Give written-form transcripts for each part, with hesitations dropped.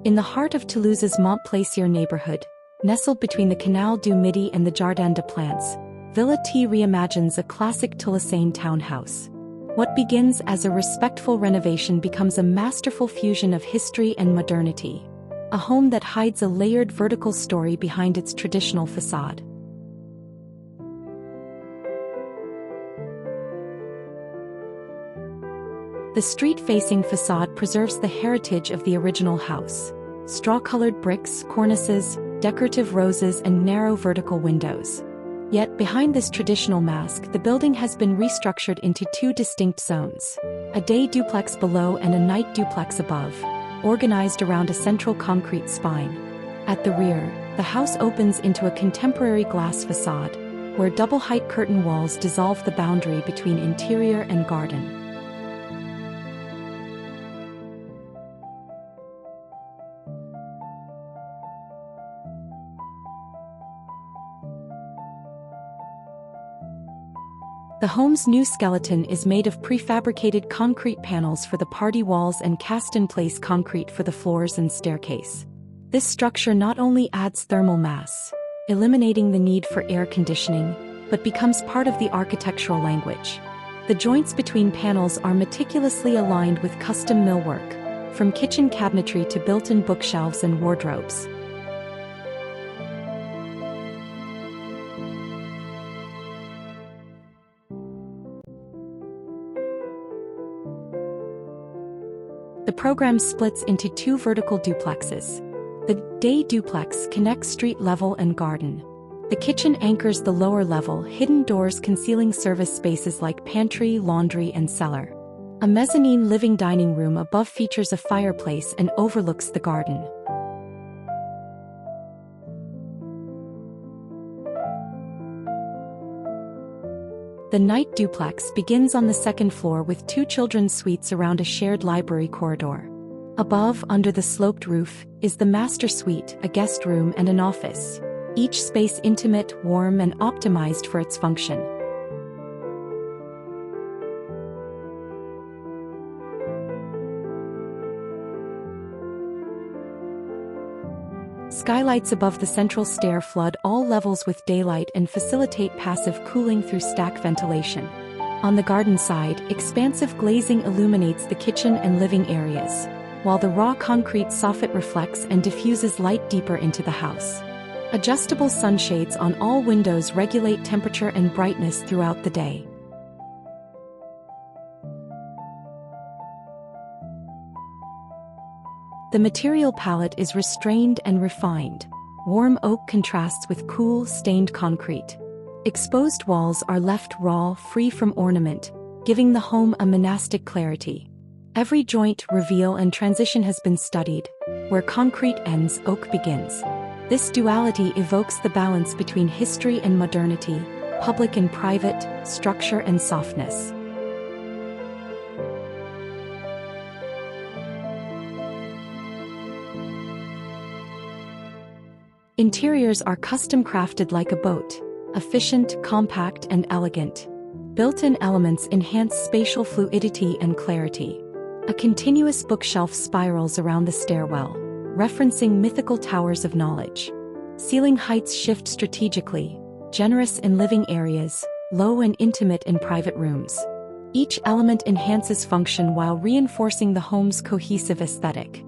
In the heart of Toulouse's Montplaisir neighborhood, nestled between the Canal du Midi and the Jardin des Plantes, Villa T reimagines a classic Toulousaine townhouse. What begins as a respectful renovation becomes a masterful fusion of history and modernity. A home that hides a layered vertical story behind its traditional façade. The street-facing façade preserves the heritage of the original house. Straw-colored bricks, cornices, decorative roses and narrow vertical windows. Yet behind this traditional mask, the building has been restructured into two distinct zones. A day duplex below and a night duplex above, organized around a central concrete spine. At the rear, the house opens into a contemporary glass façade, where double-height curtain walls dissolve the boundary between interior and garden. The home's new skeleton is made of prefabricated concrete panels for the party walls and cast-in-place concrete for the floors and staircase. This structure not only adds thermal mass, eliminating the need for air conditioning, but becomes part of the architectural language. The joints between panels are meticulously aligned with custom millwork, from kitchen cabinetry to built-in bookshelves and wardrobes. The program splits into two vertical duplexes. The day duplex connects street level and garden. The kitchen anchors the lower level, hidden doors concealing service spaces like pantry, laundry, and cellar. A mezzanine living dining room above features a fireplace and overlooks the garden. The night duplex begins on the second floor with two children's suites around a shared library corridor. Above, under the sloped roof, is the master suite, a guest room and an office, each space intimate, warm, and optimized for its function. Skylights above the central stair flood all levels with daylight and facilitate passive cooling through stack ventilation. On the garden side, expansive glazing illuminates the kitchen and living areas, while the raw concrete soffit reflects and diffuses light deeper into the house. Adjustable sunshades on all windows regulate temperature and brightness throughout the day. The material palette is restrained and refined. Warm oak contrasts with cool, stained concrete. Exposed walls are left raw, free from ornament, giving the home a monastic clarity. Every joint, reveal, and transition has been studied. Where concrete ends, oak begins. This duality evokes the balance between history and modernity, public and private, structure and softness. Interiors are custom crafted like a boat, efficient, compact, and elegant. Built-in elements enhance spatial fluidity and clarity. A continuous bookshelf spirals around the stairwell, referencing mythical towers of knowledge. Ceiling heights shift strategically, generous in living areas, low and intimate in private rooms. Each element enhances function while reinforcing the home's cohesive aesthetic.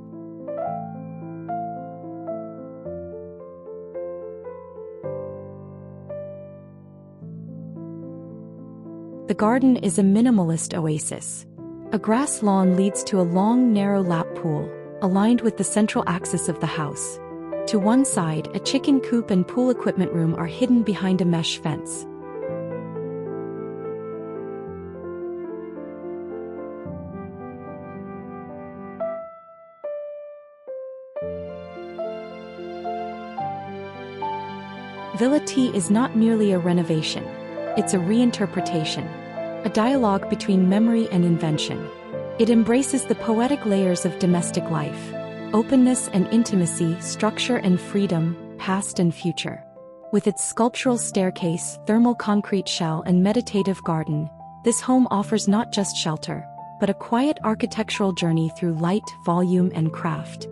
The garden is a minimalist oasis. A grass lawn leads to a long, narrow lap pool, aligned with the central axis of the house. To one side, a chicken coop and pool equipment room are hidden behind a mesh fence. Villa T is not merely a renovation. It's a reinterpretation. A dialogue between memory and invention. It embraces the poetic layers of domestic life, openness and intimacy, structure and freedom, past and future. With its sculptural staircase, thermal concrete shell and meditative garden, this home offers not just shelter, but a quiet architectural journey through light, volume and craft.